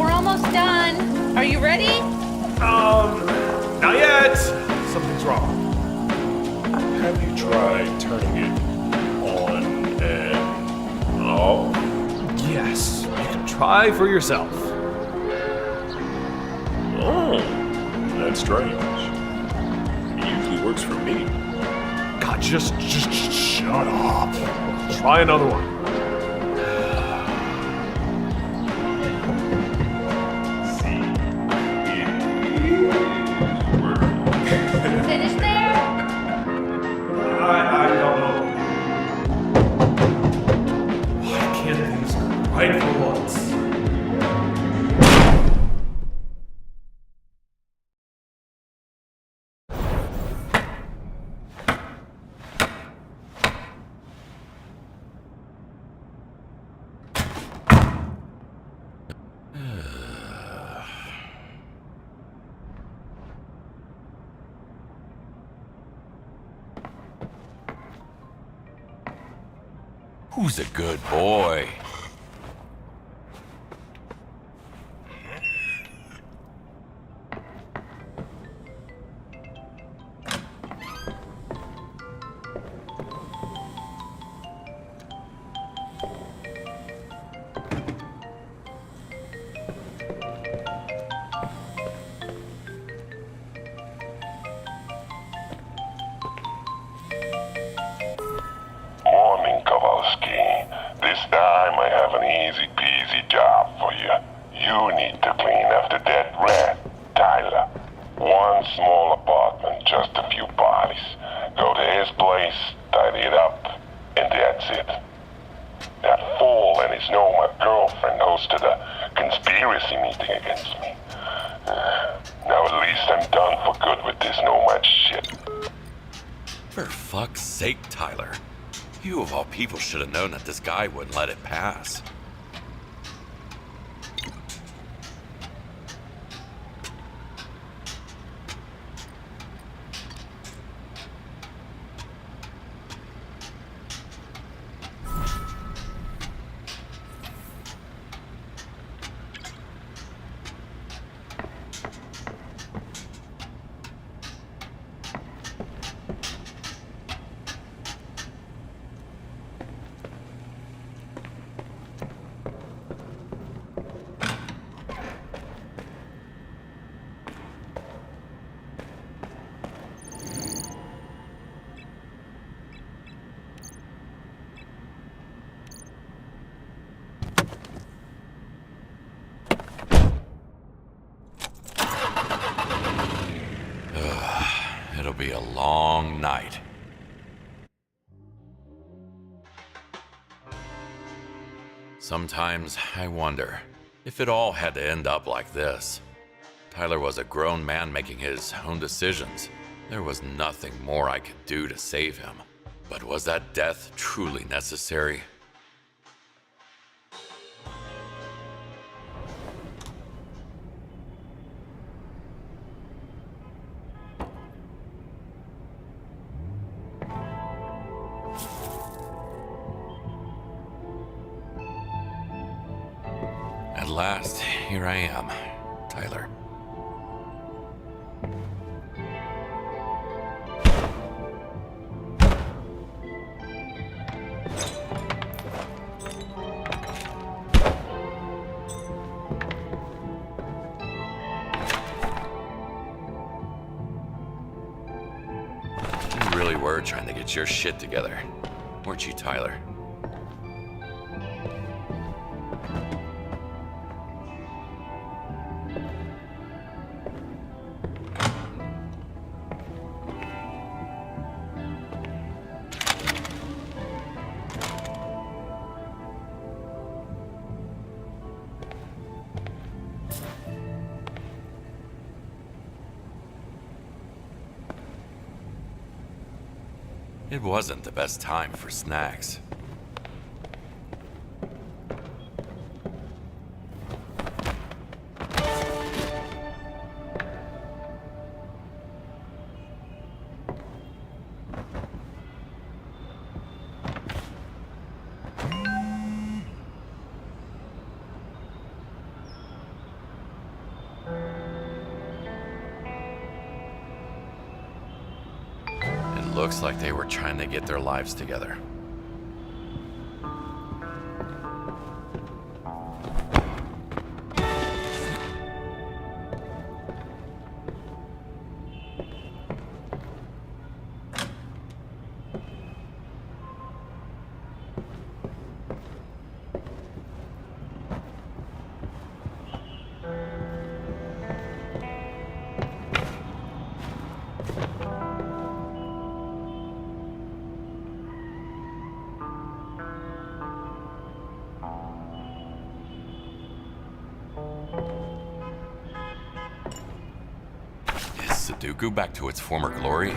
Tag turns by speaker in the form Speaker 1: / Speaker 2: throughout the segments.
Speaker 1: We're almost done. Are you ready?
Speaker 2: Not yet. Something's wrong.
Speaker 3: Have you tried turning it on and off?
Speaker 2: Yes, you can try for yourself.
Speaker 3: Oh, that's strange. It usually works for me.
Speaker 2: God, just shut up. Try another one.
Speaker 1: Finish there?
Speaker 2: I don't know. Why can't things go right for once?
Speaker 4: Who's a good boy?
Speaker 5: Morning, Kowalski. This time I have an easy-peasy job for you. You need to clean after that rat, Tyler. One small apartment, just a few bodies. Go to his place, tidy it up, and that's it. That fool and his Nomad girlfriend hosted a conspiracy meeting against me. Now at least I'm done for good with this Nomad shit.
Speaker 4: For fuck's sake, Tyler. You of all people should have known that this guy wouldn't let it pass. It'll be a long night. Sometimes I wonder if it all had to end up like this. Tyler was a grown man making his own decisions. There was nothing more I could do to save him. But was that death truly necessary? At last, here I am, Tyler. You really were trying to get your shit together, weren't you, Tyler? It wasn't the best time for snacks. looks like they were trying to get their lives together. Sudoku back to its former glory?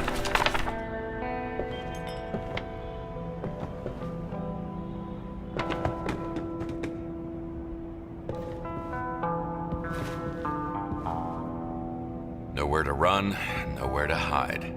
Speaker 4: Nowhere to run, nowhere to hide.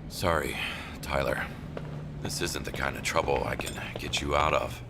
Speaker 4: Sorry, Tyler. This isn't the kind of trouble I can get you out of.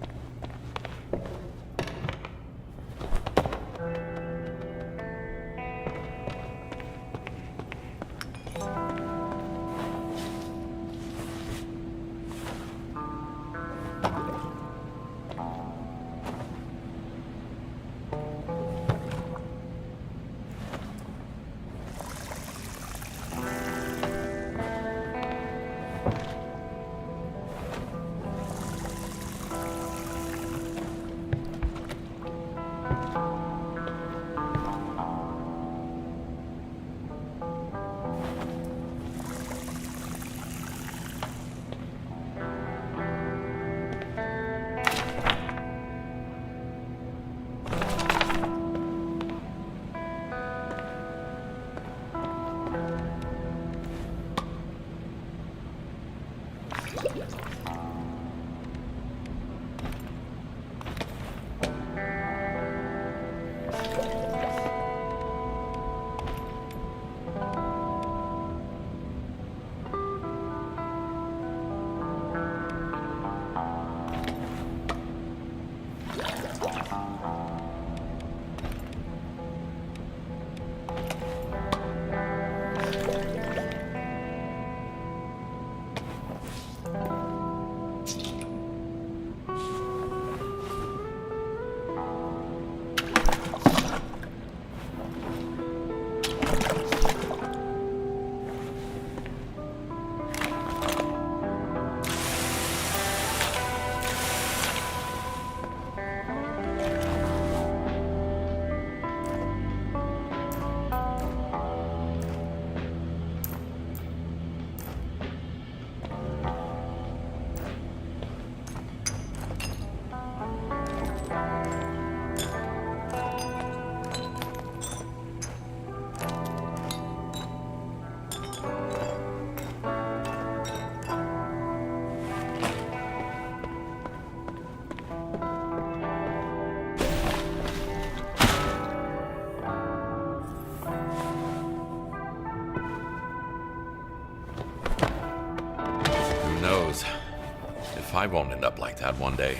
Speaker 4: If I won't end up like that one day.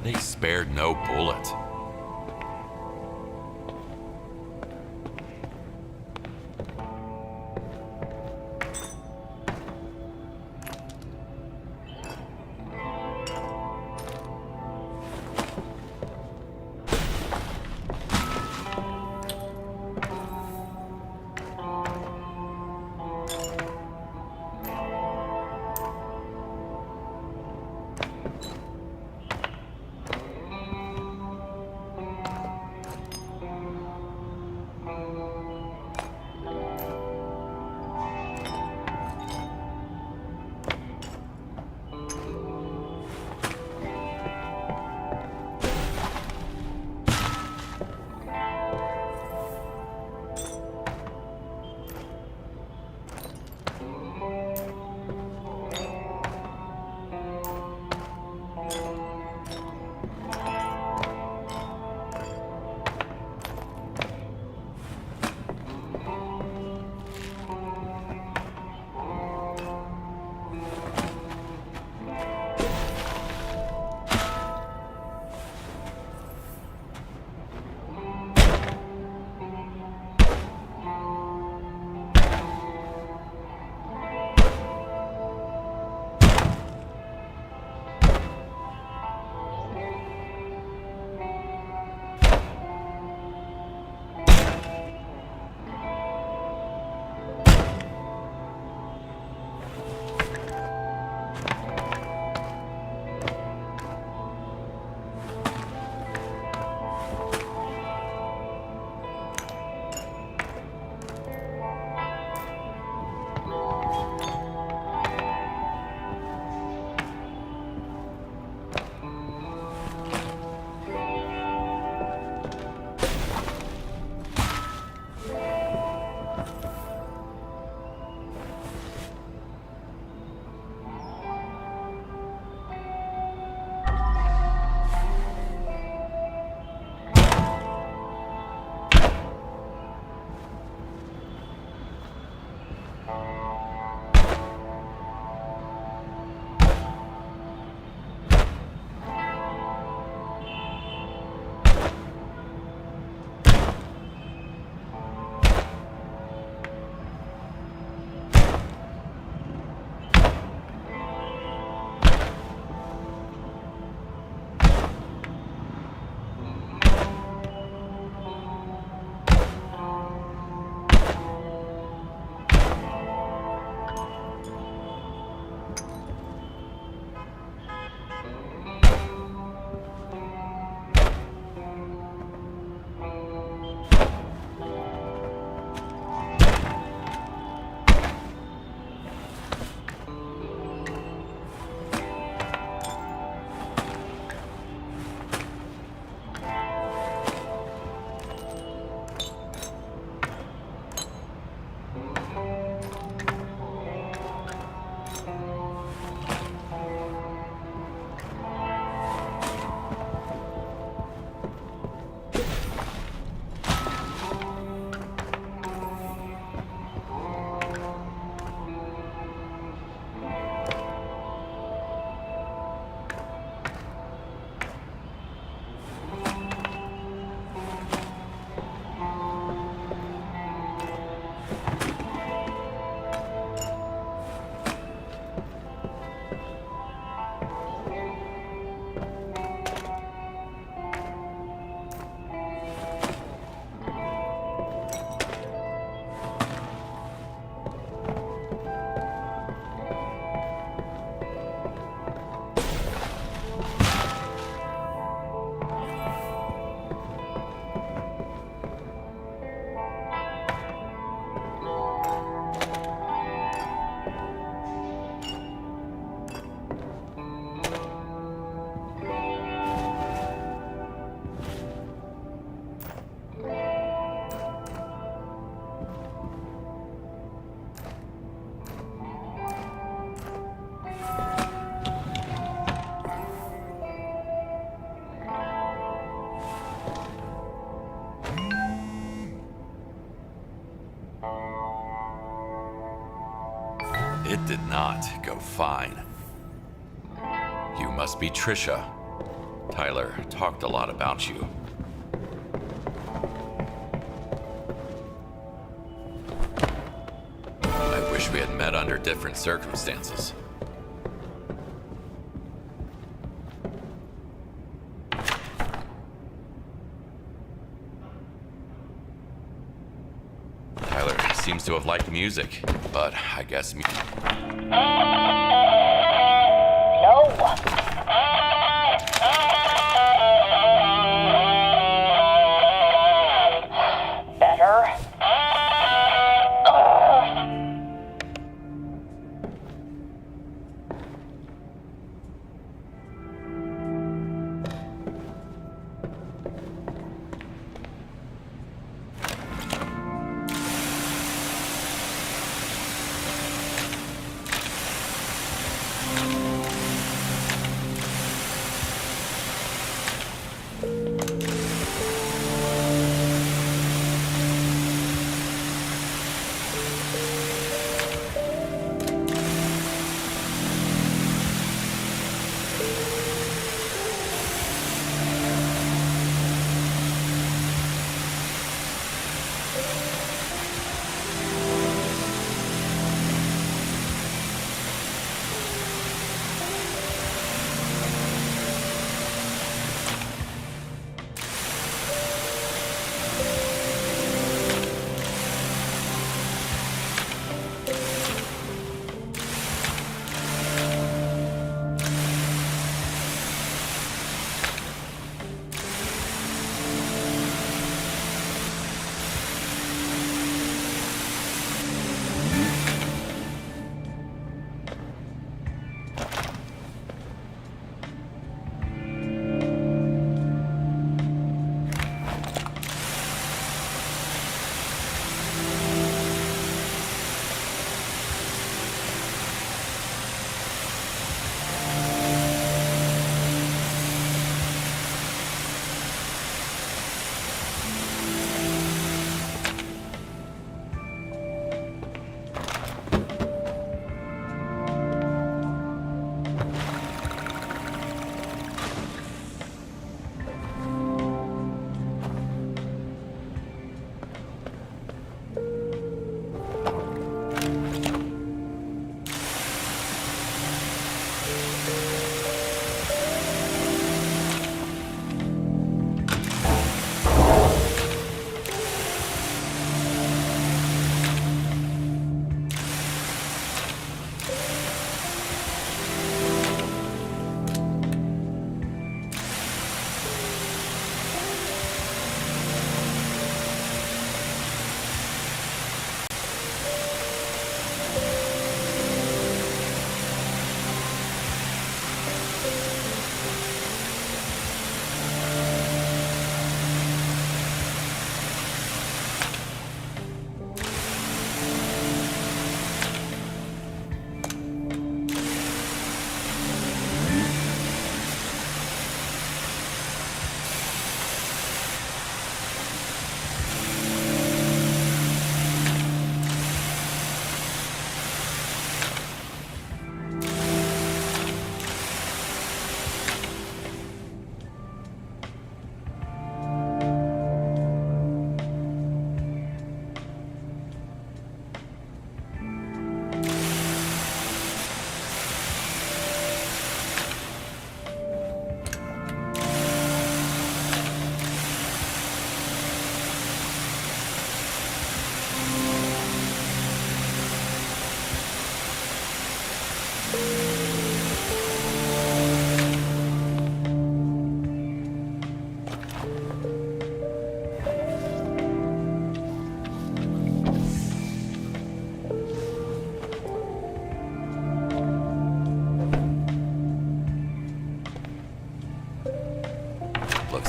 Speaker 4: They spared no bullet. It did not go fine. You must be Trisha. Tyler talked a lot about you. I wish we had met under different circumstances. Tyler seems to have liked music, but I guess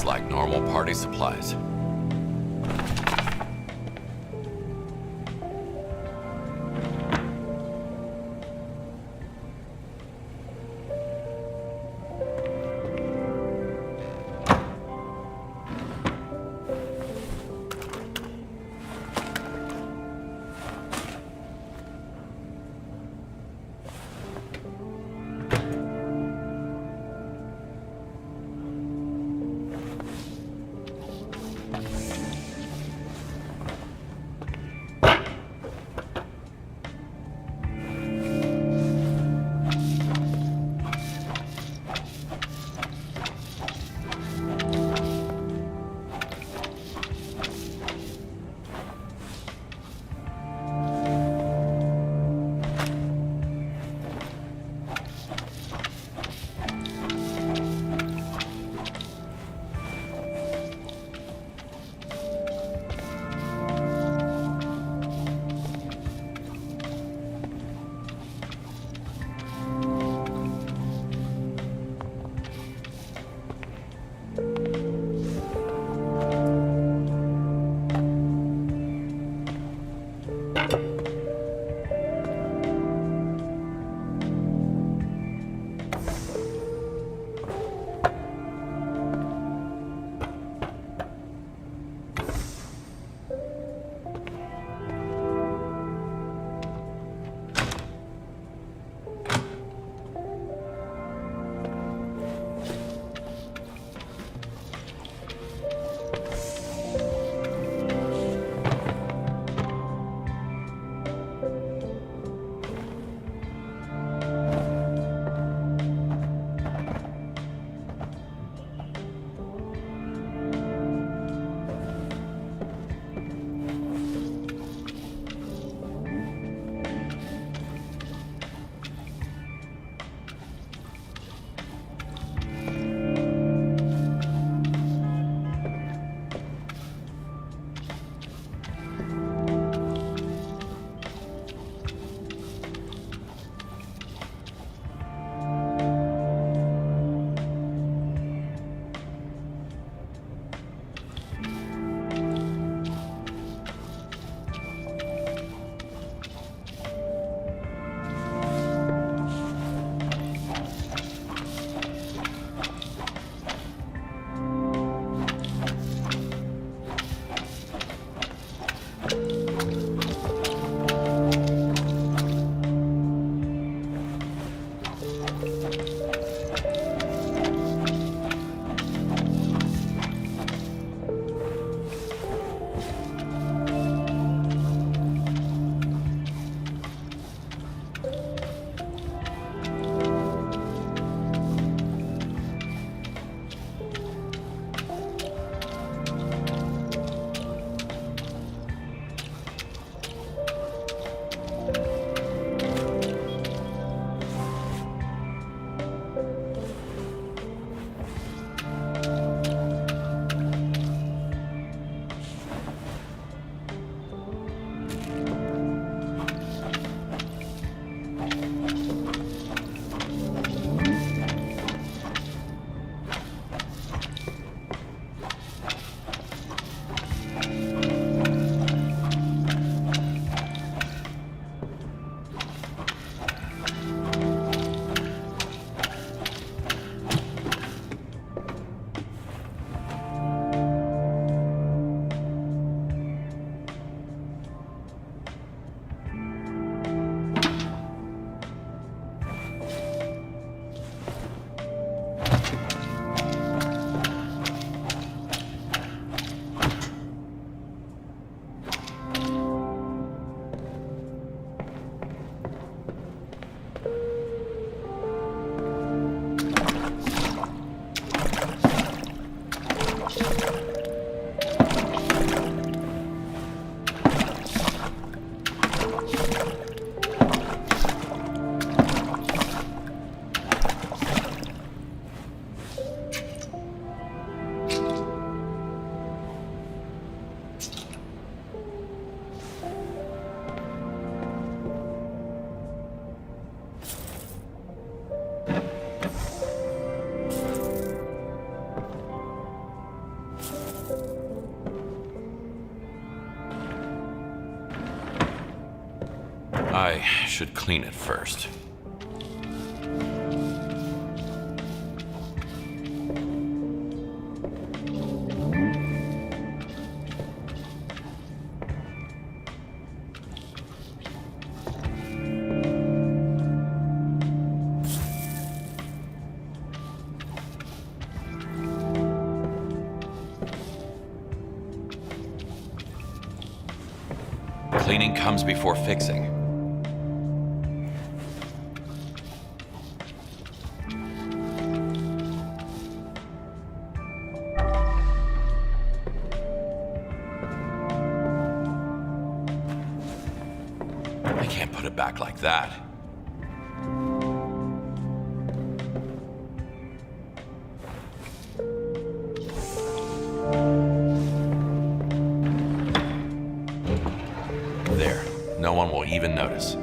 Speaker 4: Looks like normal party supplies. I should clean it first. Cleaning comes before fixing. I can't put it back like that. There, no one will even notice.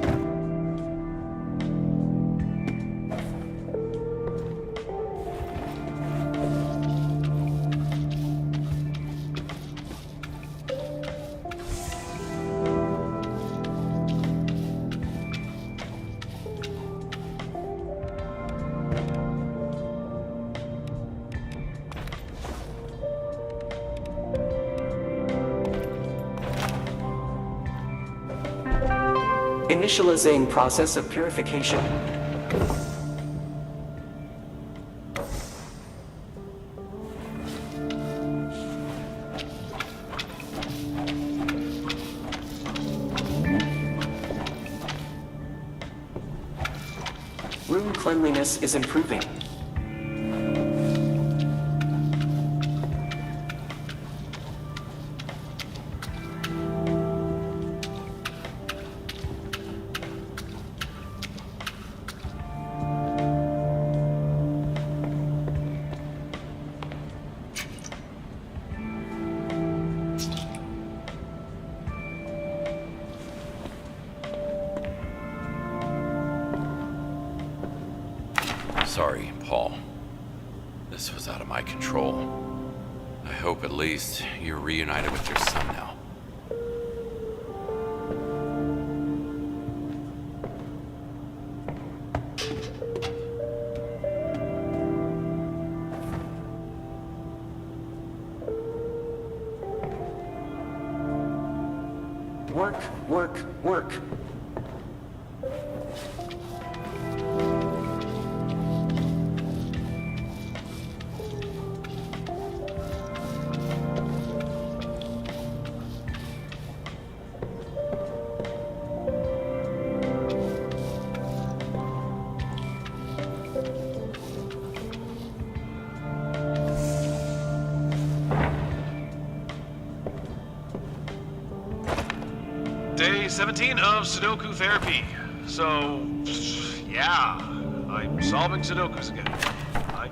Speaker 6: Initializing process of purification. Room cleanliness is improving.
Speaker 4: Sorry, Paul. This was out of my control. I hope at least you're reunited with your son now.
Speaker 6: Work, work, work.
Speaker 2: Day 17 of Sudoku therapy. So, yeah, I'm solving Sudokus again. I'm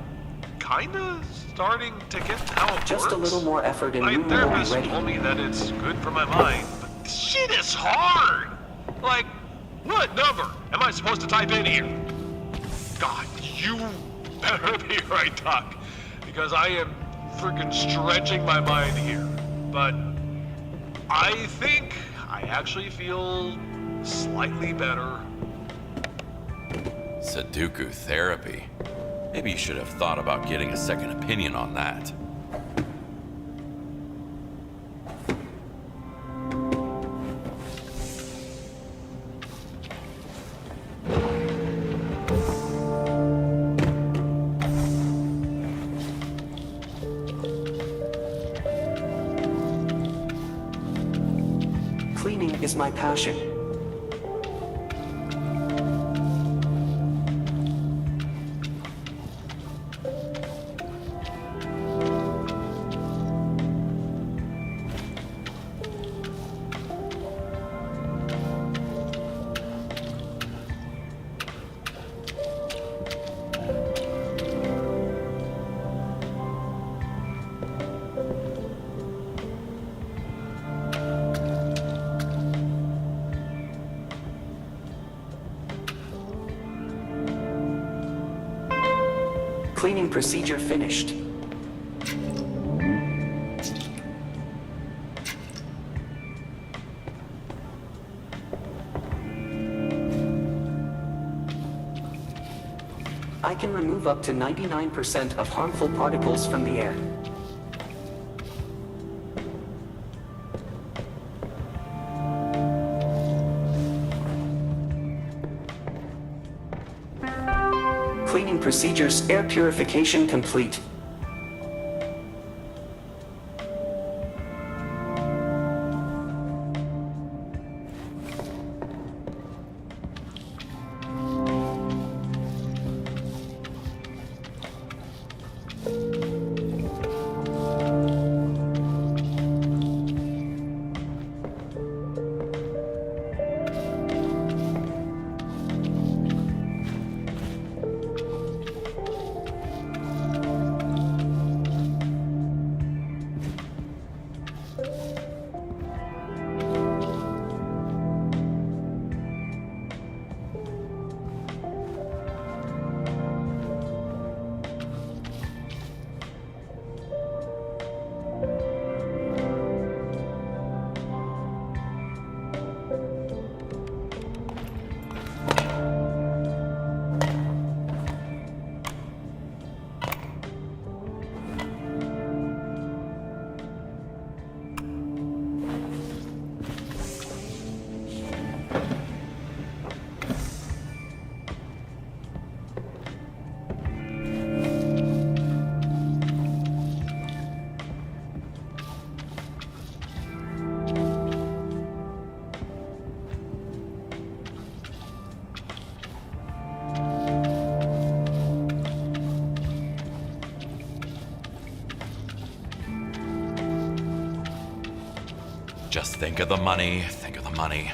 Speaker 2: kinda starting to get how it
Speaker 6: Just
Speaker 2: works.
Speaker 6: a little more effort and
Speaker 2: My
Speaker 6: room will be
Speaker 2: therapist
Speaker 6: ready.
Speaker 2: told me that it's good for my mind, but this shit is hard! Like, what number am I supposed to type in here? God, you better be right, Doc, because I am freaking stretching my mind here. But I think I actually feel slightly better.
Speaker 4: Sudoku therapy? Maybe you should have thought about getting a second opinion on that.
Speaker 6: Cleaning is my passion. Cleaning procedure finished. can remove up to 99% of harmful particles from the air. Cleaning procedures, air purification complete.
Speaker 4: Just think of the money, think of the money.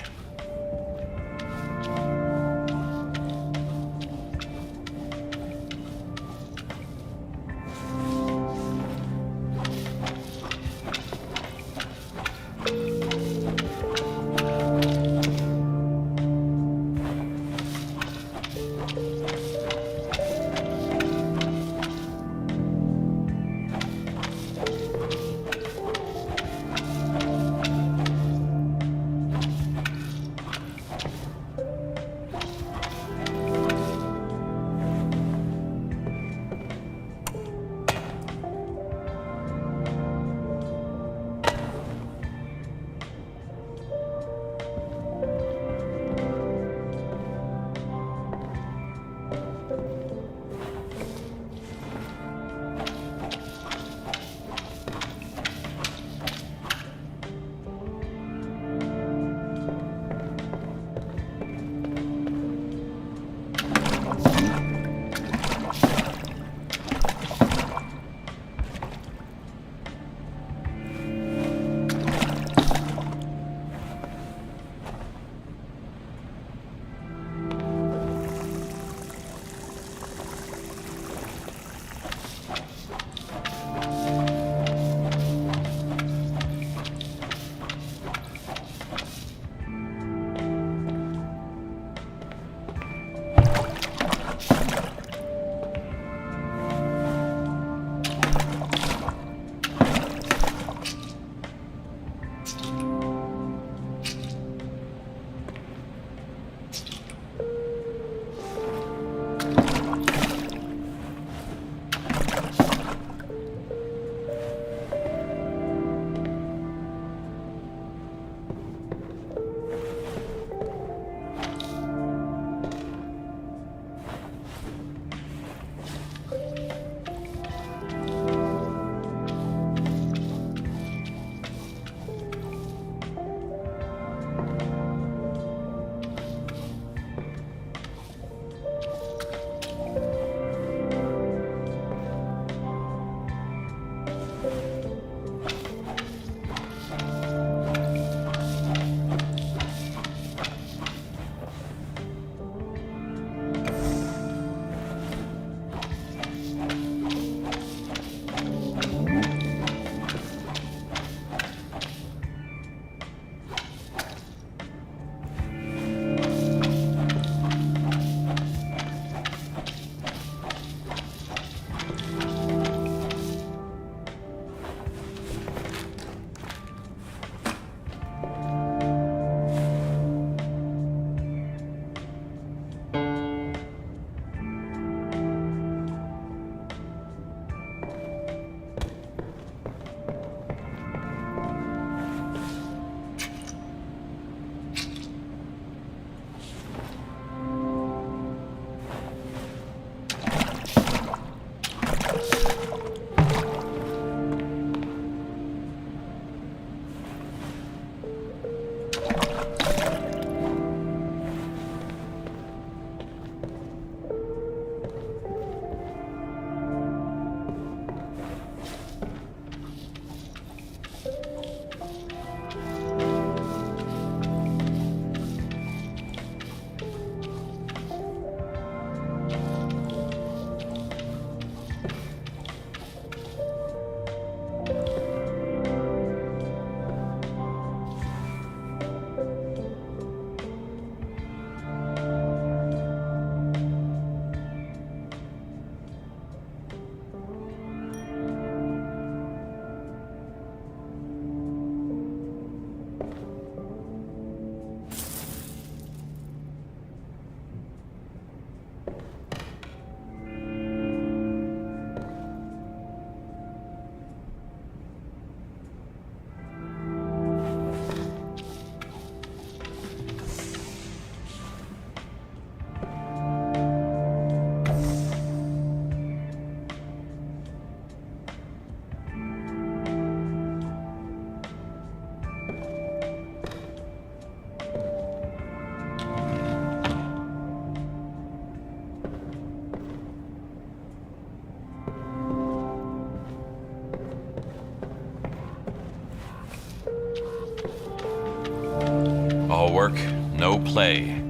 Speaker 4: All work, no play.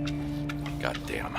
Speaker 4: Goddamn.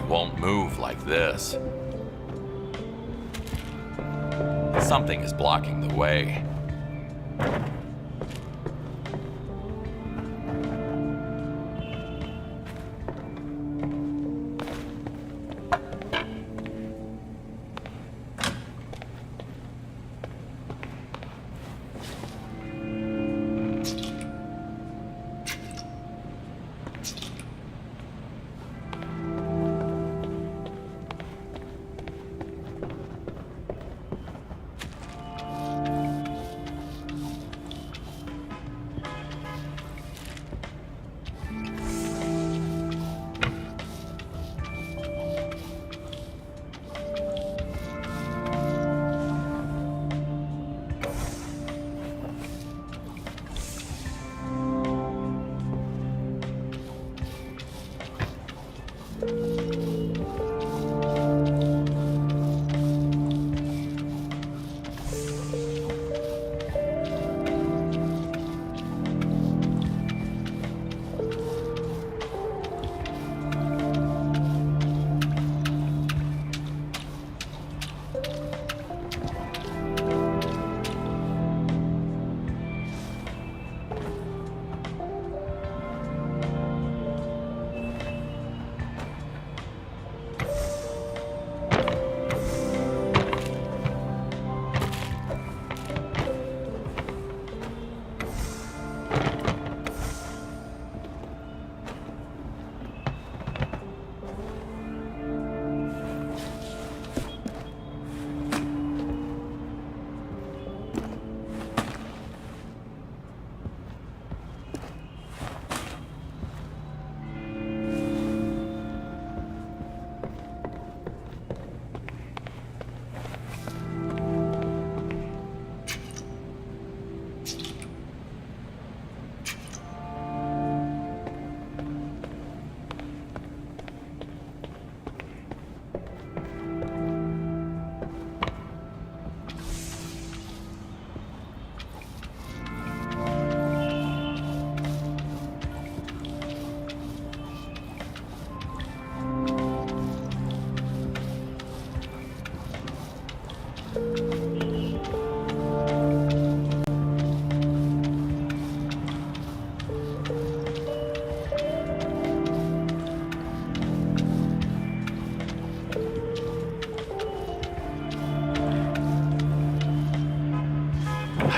Speaker 4: Won't move like this. Something is blocking the way.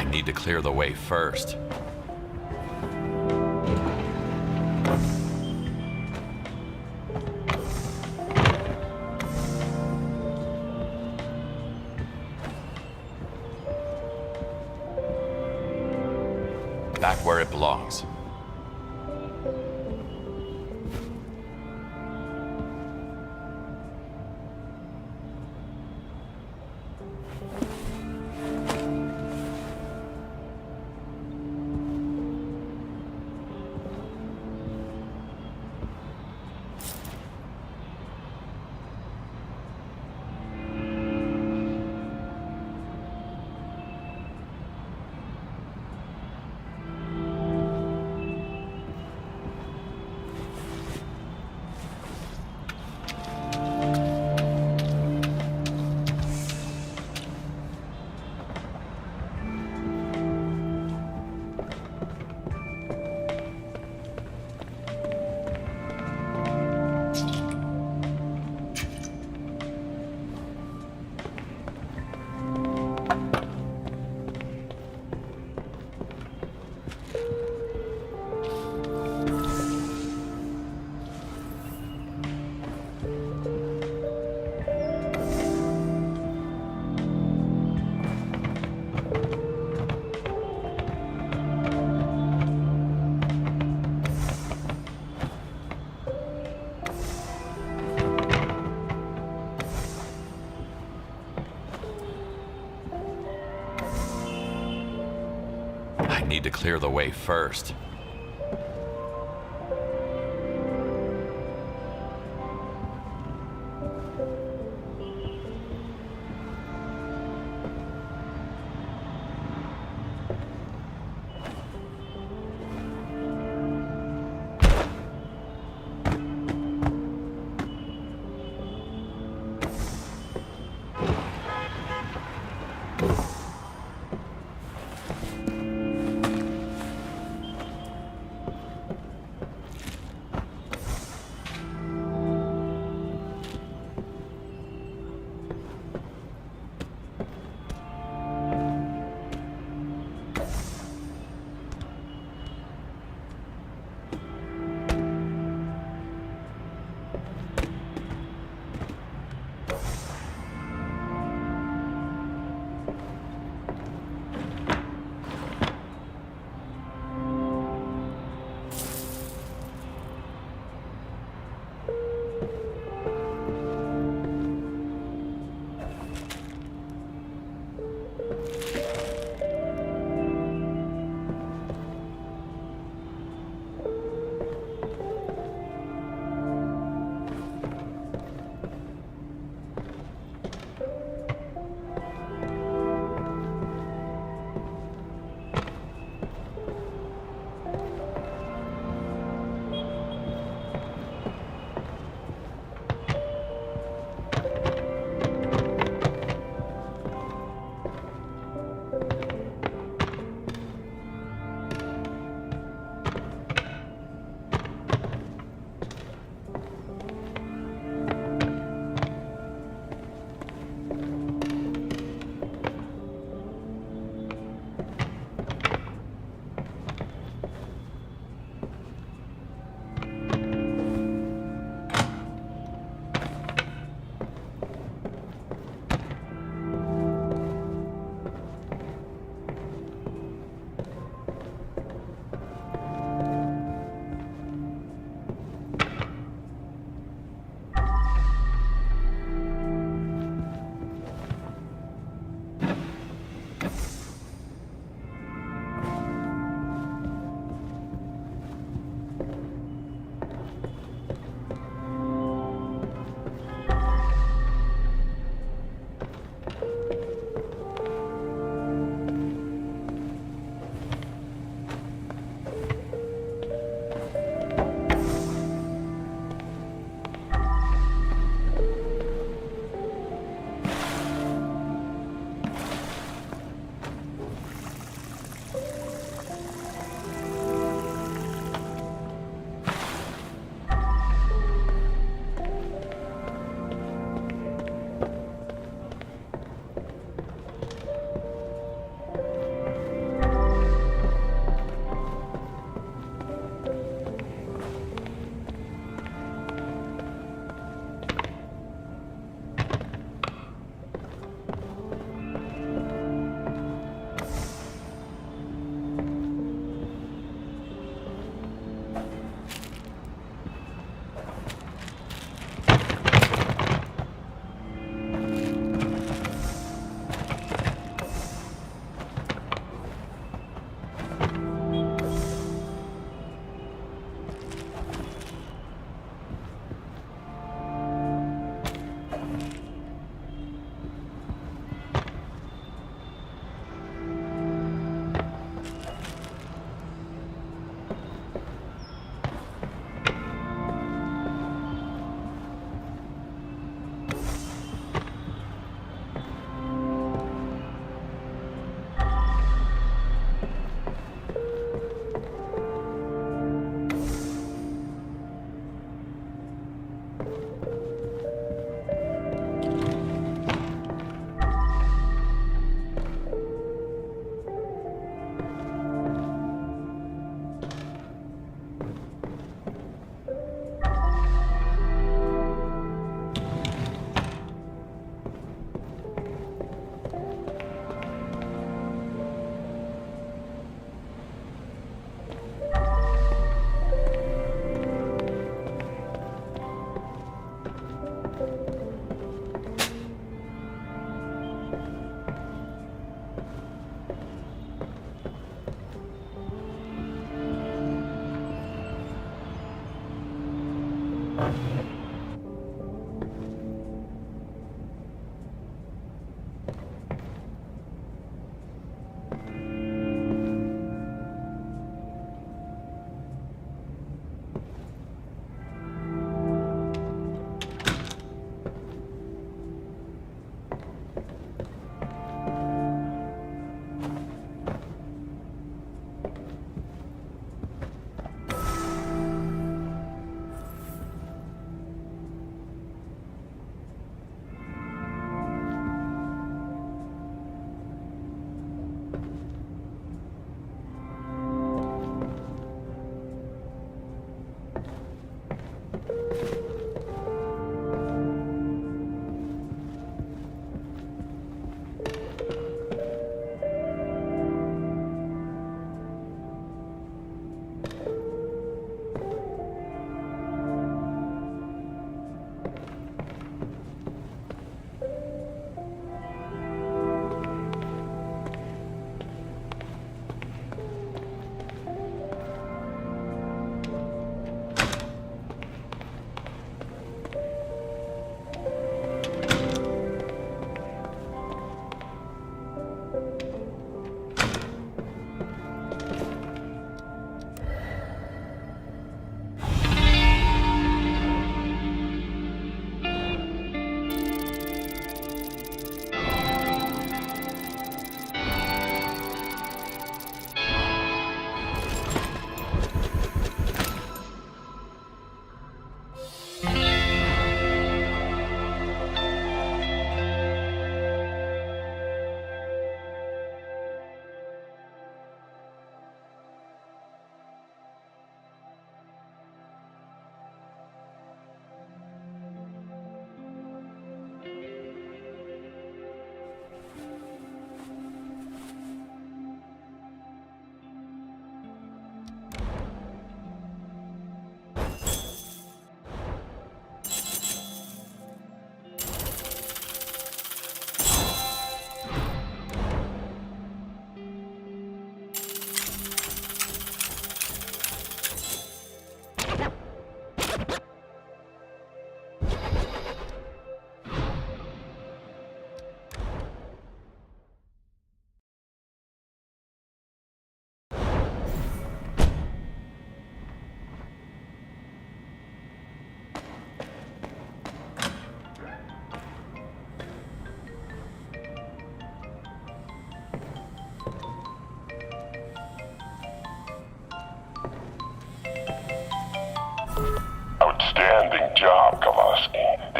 Speaker 4: need to clear the way first. Back where it belongs. I need to clear the way first.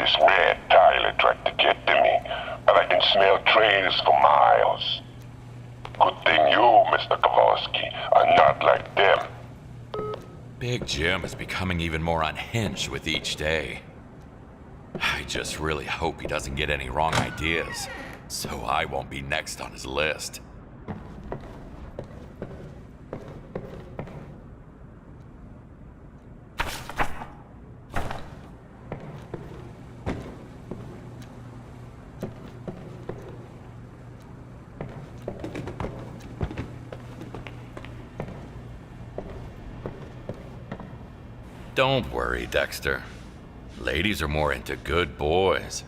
Speaker 5: this red Tyler tried to get to me, but I can smell traitors for miles. Good thing you, Mr. Kowalski, are not like them.
Speaker 4: Big Jim is becoming even more unhinged with each day. I just really hope he doesn't get any wrong ideas, so I won't be next on his list. Don't worry, Dexter. Ladies are more into good boys.